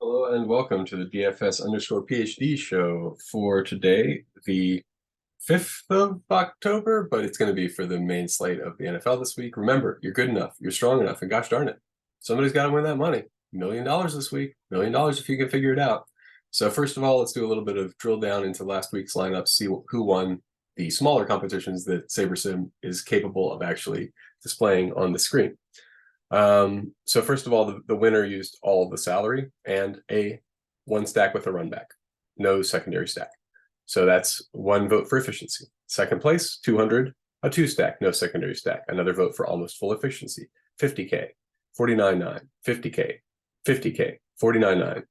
Hello and welcome to the DFS_PhD show for today, the 5th of October, but it's going to be for the main slate of the NFL this week. Remember, you're good enough, you're strong enough, and gosh darn it, somebody's got to win that money. $1,000,000 this week, $1,000,000 if you can figure it out. So first of all, let's do a little bit of drill down into last week's lineup, see who won the smaller competitions that SaberSim is capable of actually displaying on the screen. So first of all, the winner used all of the salary and one stack with a run back, no secondary stack. So that's one vote for efficiency. Second place, 200, a two stack, no secondary stack. Another vote for almost full efficiency, 50K, 49.9, 50K, 50K, 49.9,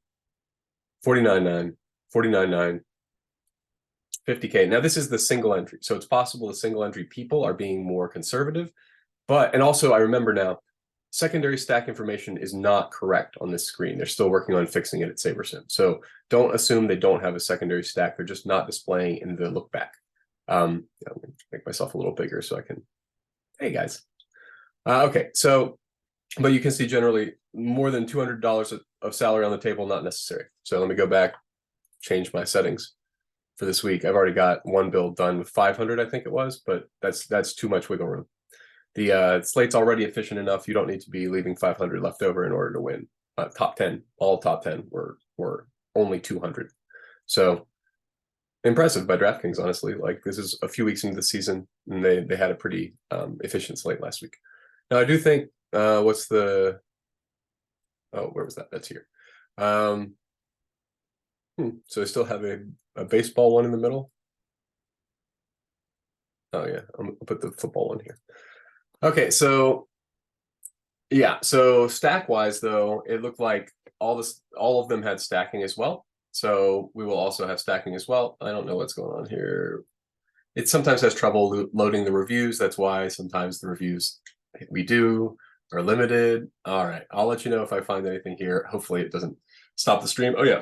49.9, 49.9, 50K. Now this is the single entry. So it's possible the single entry people are being more conservative, and also I remember now, secondary stack information is not correct on this screen. They're still working on fixing it at SaberSim. So don't assume they don't have a secondary stack. They're just not displaying in the look back. I'm going to make myself a little bigger so I can, hey guys. Okay, so, but you can see generally more than $200 of salary on the table, not necessary. So let me go back, change my settings for this week. I've already got one build done with 500, I think it was, but that's too much wiggle room. The slate's already efficient enough. You don't need to be leaving 500 left over in order to win. Top 10, all top 10 were only 200. So impressive by DraftKings, honestly. Like this is a few weeks into the season, and they had a pretty efficient slate last week. Now I do think where was that? That's here. So I still have a baseball one in the middle. Oh yeah, I'll put the football one here. Okay, so yeah, so stack-wise though, it looked like all of them had stacking as well. So we will also have stacking as well. I don't know what's going on here. It sometimes has trouble loading the reviews. That's why sometimes the reviews we do are limited. All right, I'll let you know if I find anything here. Hopefully it doesn't stop the stream. Oh yeah,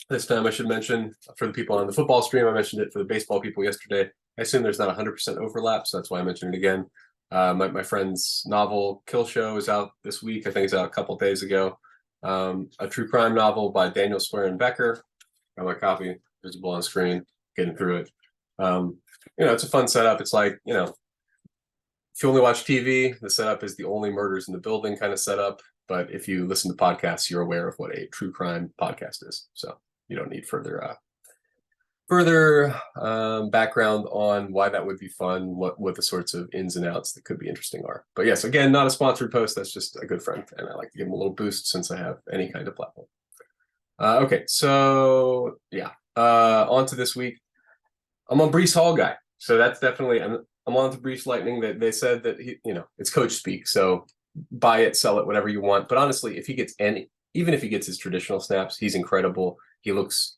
this time I should mention for the people on the football stream, I mentioned it for the baseball people yesterday. I assume there's not 100% overlap, so that's why I mentioned it again. My friend's novel Kill Show is out this week. I think it's out a couple days ago. A true crime novel by Daniel Swerin Becker. Got my copy visible on screen, getting through it. It's a fun setup. It's like, if you only watch TV, the setup is the only murders in the building kind of setup. But if you listen to podcasts, you're aware of what a true crime podcast is. So you don't need further background on why that would be fun, what the sorts of ins and outs that could be interesting are. But yes, again, not a sponsored post. That's just a good friend, and I like to give him a little boost since I have any kind of platform. Okay, so yeah, on to this week. I'm on Breece Hall guy, so that's definitely I'm on to Breece Lightning. That they said that it's coach speak, so buy it, sell it, whatever you want. But honestly, if he gets even if he gets his traditional snaps, he's incredible. He looks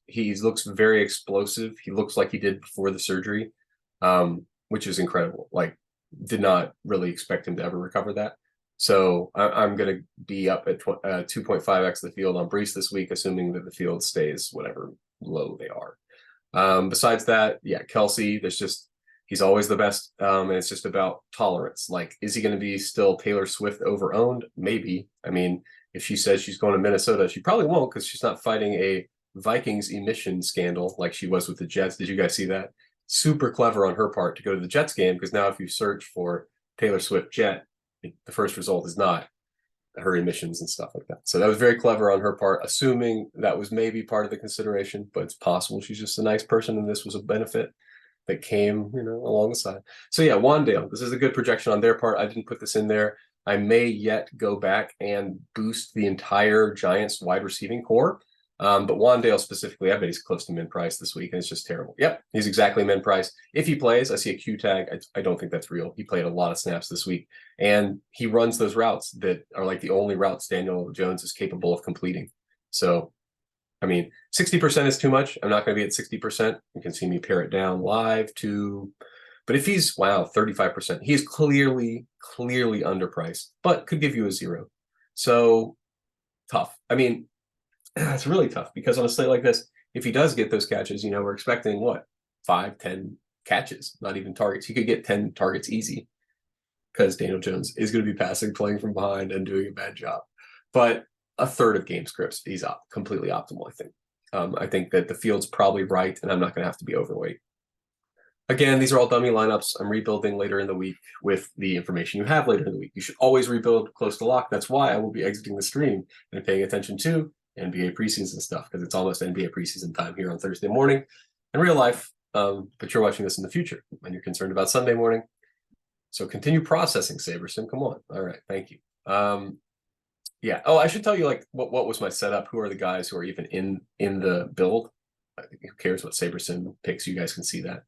very explosive. He looks like he did before the surgery, which is incredible. Like, did not really expect him to ever recover that. So I'm going to be up at 2.5x the field on Breece this week, assuming that the field stays whatever low they are. Besides that, yeah, Kelsey, he's always the best, and it's just about tolerance. Like, is he going to be still Taylor Swift over-owned? Maybe. I mean, if she says she's going to Minnesota, she probably won't because she's not fighting a Vikings emission scandal like she was with the Jets. Did you guys see that? Super clever on her part to go to the Jets game, because now if you search for Taylor Swift Jet, the first result is not her emissions and stuff like that. So that was very clever on her part, assuming that was maybe part of the consideration, but it's possible she's just a nice person and this was a benefit that came, along the side. So yeah, Wandale, this is a good projection on their part. I didn't put this in there. I may yet go back and boost the entire Giants wide receiving core. But Wandale specifically, I bet he's close to min price this week, and it's just terrible. Yep, he's exactly min price. If he plays, I see a Q tag. I don't think that's real. He played a lot of snaps this week, and he runs those routes that are like the only routes Daniel Jones is capable of completing. So, I mean, 60% is too much. I'm not going to be at 60%. You can see me pare it down live to, but if he's, 35%, he's clearly underpriced, but could give you a 0. So tough. I mean, it's really tough because on a slate like this, if he does get those catches, we're expecting 5, 10 catches, not even targets. He could get 10 targets easy because Daniel Jones is going to be passing, playing from behind, and doing a bad job. But a third of game scripts, he's completely optimal, I think. I think that the field's probably right, and I'm not going to have to be overweight. Again, these are all dummy lineups. I'm rebuilding later in the week with the information you have later in the week. You should always rebuild close to lock. That's why I will be exiting the stream and paying attention to NBA preseason stuff, because it's almost NBA preseason time here on Thursday morning in real life. But you're watching this in the future and you're concerned about Sunday morning. So continue processing, Sabersim. Come on. All right. Thank you. Yeah. Oh, I should tell you, like, what was my setup? Who are the guys who are even in the build? Who cares what Sabersim picks? You guys can see that.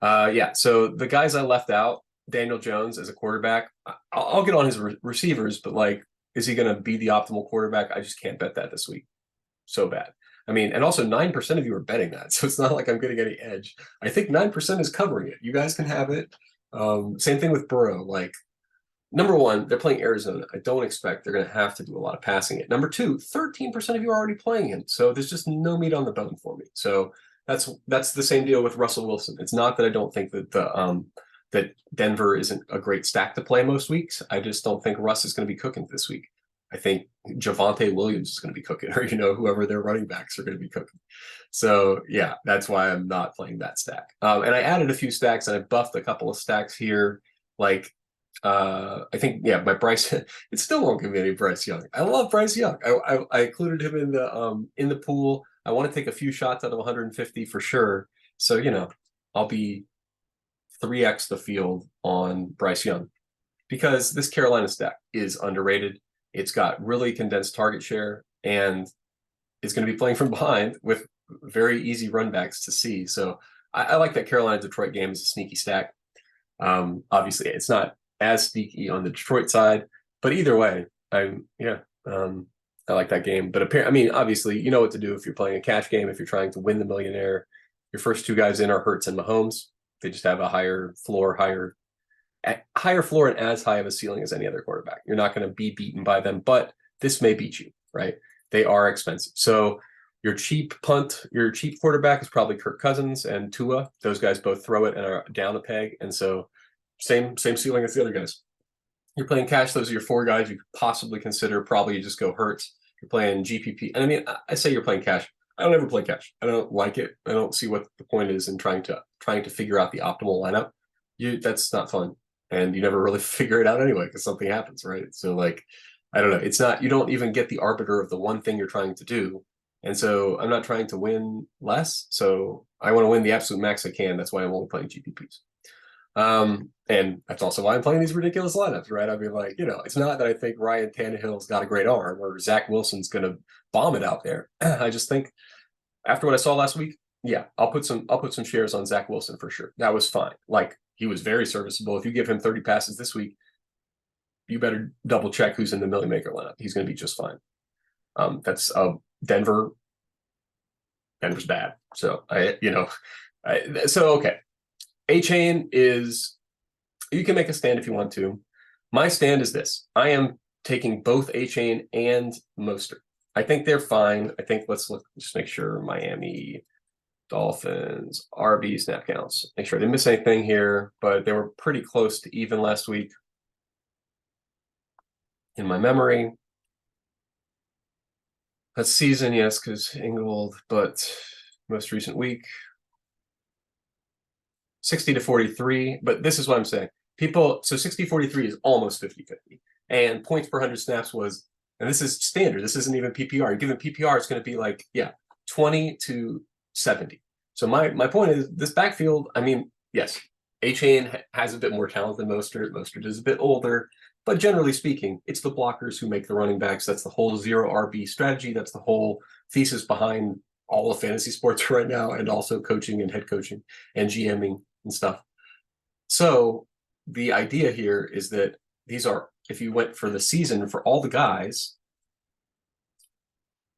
Yeah, so the guys I left out, Daniel Jones as a quarterback, I'll get on his receivers, but like, is he going to be the optimal quarterback? I just can't bet that this week. So bad. I mean, and also 9% of you are betting that, so it's not like I'm getting any edge. I think 9% is covering it. You guys can have it. Same thing with Burrow. Like, number one, they're playing Arizona. I don't expect they're going to have to do a lot of passing it. Number two, 13% of you are already playing him, so there's just no meat on the bone for me. So that's the same deal with Russell Wilson. It's not that I don't think that that Denver isn't a great stack to play most weeks. I just don't think Russ is going to be cooking this week. I think Javonte Williams is going to be cooking, or whoever their running backs are going to be cooking. So yeah, that's why I'm not playing that stack. And I added a few stacks and I buffed a couple of stacks here. Like I think my Bryce. It still won't give me any Bryce Young. I love Bryce Young. I included him in the pool. I want to take a few shots out of 150 for sure. So, I'll be 3x the field on Bryce Young because this Carolina stack is underrated. It's got really condensed target share and it's going to be playing from behind with very easy run backs to see. So I like that Carolina-Detroit game as a sneaky stack. Obviously, it's not as sneaky on the Detroit side, but either way, I like that game, but obviously, you know what to do if you're playing a cash game. If you're trying to win the millionaire, your first two guys in are Hurts and Mahomes. They just have a higher floor and as high of a ceiling as any other quarterback. You're not going to be beaten by them, but this may beat you, right? They are expensive. So your cheap quarterback is probably Kirk Cousins and Tua. Those guys both throw it and are down a peg, and so same ceiling as the other guys. You're playing cash. Those are your four guys you could possibly consider. Probably you just go Hurts. You're playing GPP. And I say you're playing cash. I don't ever play cash. I don't like it. I don't see what the point is in trying to figure out the optimal lineup. That's not fun. And you never really figure it out anyway because something happens, right? So like, I don't know. It's not, you don't even get the arbiter of the one thing you're trying to do. And so I'm not trying to win less. So I want to win the absolute max I can. That's why I'm only playing GPPs. And that's also why I'm playing these ridiculous lineups, right? I mean, like, it's not that I think Ryan Tannehill's got a great arm or Zach Wilson's going to bomb it out there. I just think after what I saw last week, yeah, I'll put some shares on Zach Wilson for sure. That was fine. Like, he was very serviceable. If you give him 30 passes this week, you better double check who's in the MillyMaker lineup. He's going to be just fine. That's Denver's bad. So okay. Achane is, you can make a stand if you want to. My stand is this. I am taking both Achane and Mostert. I think they're fine. I think let's just make sure Miami Dolphins RB snap counts. Make sure I didn't miss anything here, but they were pretty close to even last week in my memory. That's season, yes, because Ingold, but most recent week. 60-43, but this is what I'm saying. So 60-43 is almost 50-50. And points per 100 snaps was, and this is standard, this isn't even PPR. You're given PPR, it's going to be like, 20-70. So my point is, this backfield, yes, Achane has a bit more talent than Mostert. Mostert is a bit older, but generally speaking, it's the blockers who make the running backs. That's the whole zero RB strategy. That's the whole thesis behind all of fantasy sports right now, and also coaching and head coaching and GMing and stuff. So the idea here is that these are, if you went for the season for all the guys,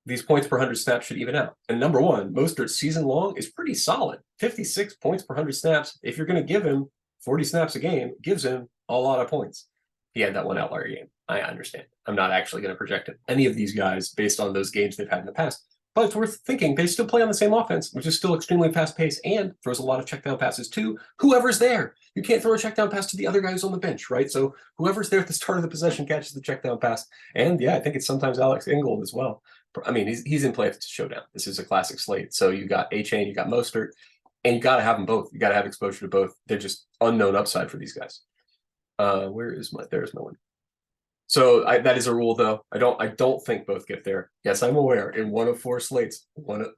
these points per 100 snaps should even out. And number one, Mostert's season long is pretty solid. 56 points per 100 snaps. If you're going to give him 40 snaps a game, gives him a lot of points. He had that one outlier game. I understand. I'm not actually going to project any of these guys based on those games they've had in the past. But it's worth thinking they still play on the same offense, which is still extremely fast paced and throws a lot of check down passes to whoever's there. You can't throw a check down pass to the other guy who's on the bench, right? So whoever's there at the start of the possession catches the check down pass. And yeah, I think it's sometimes Alex Ingold as well. I mean, he's in play if it's a showdown. This is a classic slate. So you got Achane, you got Mostert, and you got to have them both. You got to have exposure to both. They're just unknown upside for these guys. There's my one. So that is a rule, though. I don't think both get there. Yes, I'm aware. In one of 4 slates,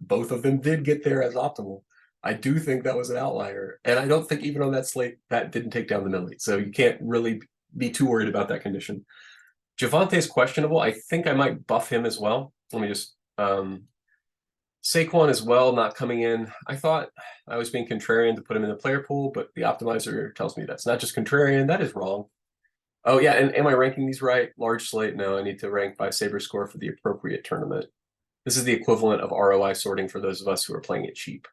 both of them did get there as optimal. I do think that was an outlier, and I don't think even on that slate that didn't take down the Millie. So you can't really be too worried about that condition. Javante's questionable. I think I might buff him as well. Let me just Saquon as well, not coming in. I thought I was being contrarian to put him in the player pool, but the optimizer tells me that's not just contrarian. That is wrong. Oh, yeah, and am I ranking these right? Large slate? No, I need to rank by Saber score for the appropriate tournament. This is the equivalent of ROI sorting for those of us who are playing it cheap.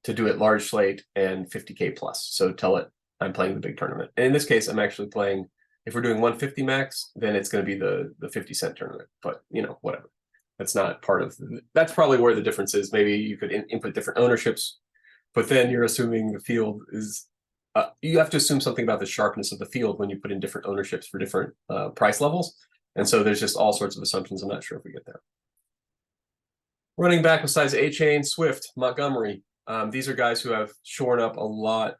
To do it large slate and 50K plus. So tell it I'm playing the big tournament. And in this case, I'm actually playing, if we're doing 150 max, then it's going to be the 50-cent tournament. But, whatever. That's not part of, that's probably where the difference is. Maybe you could input different ownerships, but then you're assuming the field is, you have to assume something about the sharpness of the field when you put in different ownerships for different price levels. And so there's just all sorts of assumptions. I'm not sure if we get there. Running back besides Achane, Swift, Montgomery. These are guys who have shorn up a lot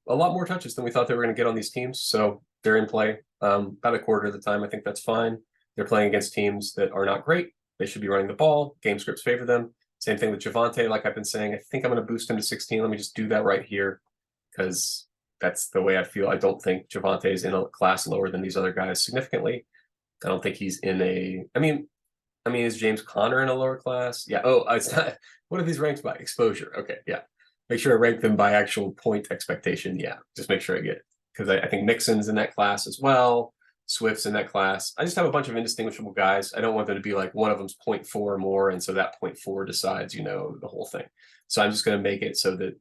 more touches than we thought they were going to get on these teams. So they're in play about a quarter of the time. I think that's fine. They're playing against teams that are not great. They should be running the ball. Game scripts favor them. Same thing with Javante. Like I've been saying, I think I'm going to boost him to 16. Let me just do that right here because that's the way I feel. I don't think Javante is in a class lower than these other guys significantly. I don't think he's in a. I mean, is James Conner in a lower class? Yeah. Oh, it's not. What are these ranked by? Exposure. Okay. Yeah. Make sure I rank them by actual point expectation. Yeah. Just make sure I get it because I think Mixon's in that class as well. Swift's in that class. I just have a bunch of indistinguishable guys. I don't want them to be like one of them's 0.4 or more, and so that 0.4 decides, the whole thing. So I'm just going to make it so that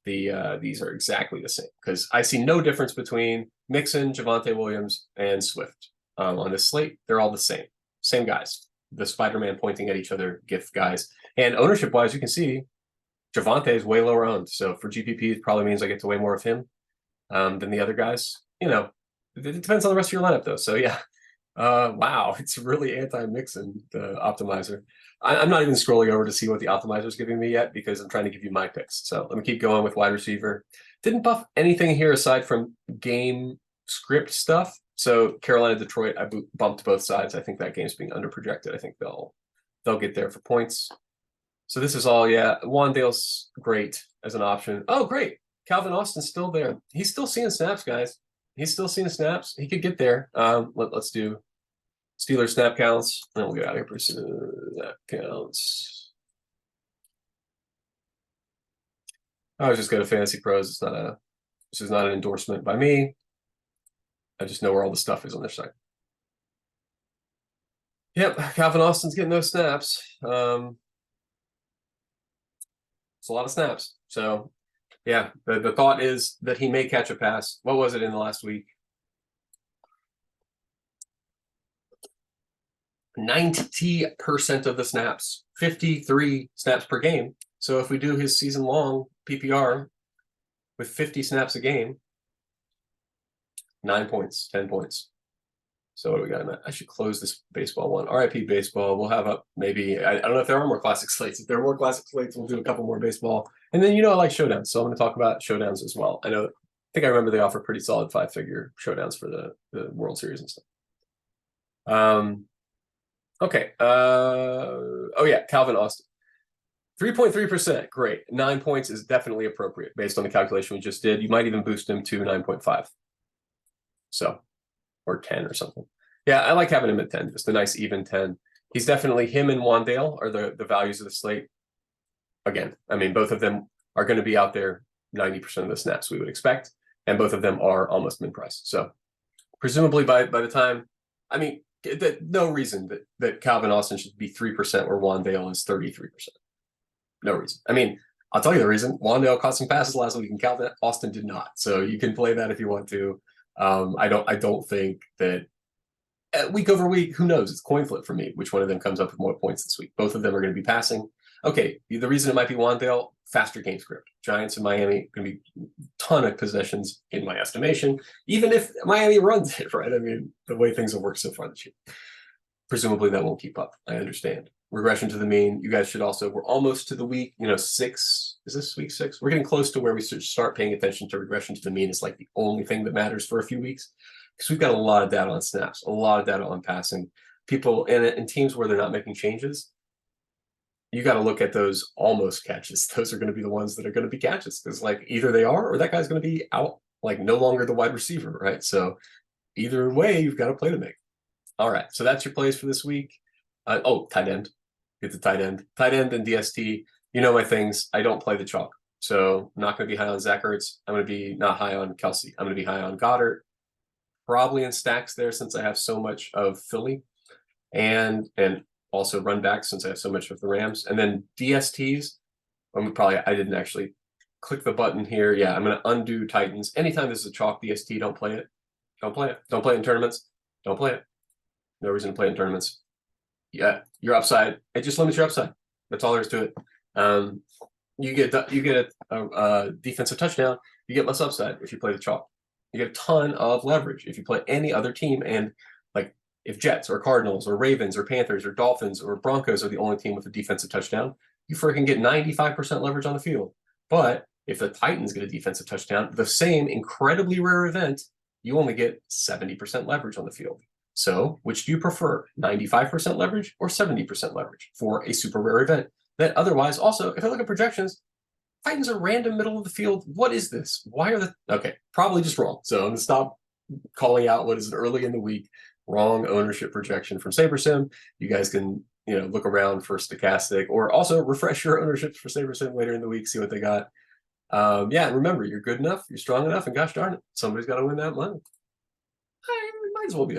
these are exactly the same because I see no difference between Mixon, Javante Williams, and Swift on this slate. They're all the same guys. The Spider-Man pointing at each other GIF guys. And ownership-wise, you can see Javante is way lower owned. So for GPP, it probably means I get to way more of him than the other guys. It depends on the rest of your lineup, though. So, yeah. Wow, it's really anti-Mixon, the optimizer. I'm not even scrolling over to see what the optimizer is giving me yet because I'm trying to give you my picks. So let me keep going with wide receiver. Didn't buff anything here aside from game script stuff. So Carolina, Detroit, I bumped both sides. I think that game's being underprojected. I think they'll get there for points. So this is all, yeah. Wandale's great as an option. Oh, great. Calvin Austin's still there. He's still seeing snaps, guys. He's still seeing snaps. He could get there. Let's do Steelers snap counts. And we'll get out of here. Snap counts. I was just go to Fantasy Pros. This is not an endorsement by me. I just know where all the stuff is on their site. Yep, Calvin Austin's getting those snaps. It's a lot of snaps. So, yeah, the thought is that he may catch a pass. What was it in the last week? 90% of the snaps, 53 snaps per game. So if we do his season-long PPR with 50 snaps a game, 9 points, 10 points. So what do we got in that? I should close this baseball one. RIP baseball. We'll have up maybe, I don't know if there are more classic slates. If there are more classic slates, we'll do a couple more baseball. And then, I like showdowns. So I'm going to talk about showdowns as well. I think I remember they offer pretty solid 5-figure showdowns for the World Series and stuff. Okay. Oh yeah, Calvin Austin. 3.3%. Great. 9 points is definitely appropriate based on the calculation we just did. You might even boost him to 9.5. So, or 10 or something. Yeah, I like having him at 10, just a nice even 10. He's definitely, him and Wandale are the values of the slate. Again, both of them are going to be out there 90% of the snaps we would expect, and both of them are almost min price. So presumably by the time, no reason that Calvin Austin should be 3% where Wandale is 33%. No reason. I'll tell you the reason. Wandale caught some passes last week and Calvin Austin did not. So you can play that if you want to. I don't think that week over week, who knows? It's coin flip for me. Which one of them comes up with more points this week? Both of them are going to be passing. Okay, the reason it might be Wandale, faster game script. Giants and Miami going to be a ton of possessions in my estimation, even if Miami runs it, right? I mean, the way things have worked so far this year. Presumably that won't keep up. I understand. Regression to the mean. You guys should also, we're almost to the week, 6. Is this week 6? We're getting close to where we should start paying attention to regression to the mean. It's like the only thing that matters for a few weeks. Because we've got a lot of data on snaps, a lot of data on passing. People in teams where they're not making changes, you got to look at those almost catches. Those are going to be the ones that are going to be catches. Because like either they are or that guy's going to be out, like no longer the wide receiver, right? So either way, you've got a play to make. All right, so that's your plays for this week. Tight end. Get the tight end. Tight end and DST. You know my things. I don't play the chalk. So I'm not going to be high on Zach Ertz. I'm going to be not high on Kelsey. I'm going to be high on Goddard. Probably in stacks there since I have so much of Philly. And also run back since I have so much of the Rams. And then DSTs. I didn't actually click the button here. Yeah, I'm going to undo Titans. Anytime this is a chalk DST, don't play it. Don't play it. Don't play it in tournaments. Don't play it. No reason to play in tournaments. Yeah, your upside. It just limits your upside. That's all there is to it. You get a defensive touchdown. You get less upside if you play the chalk. You get a ton of leverage if you play any other team. And like if Jets or Cardinals or Ravens or Panthers or Dolphins or Broncos are the only team with a defensive touchdown, you freaking get 95% leverage on the field. But if the Titans get a defensive touchdown, the same incredibly rare event, you only get 70% leverage on the field. So which do you prefer, 95% leverage or 70% leverage for a super rare event that otherwise also, if I look at projections, Titans are random middle of the field. What is this? Why are the, okay, probably just wrong. So I'm going to stop calling out what is an early in the week wrong ownership projection from SaberSim. You guys can, look around for Stochastic or also refresh your ownerships for SaberSim later in the week, see what they got. Remember, you're good enough, you're strong enough, and gosh darn it, somebody's got to win that money. I might as well be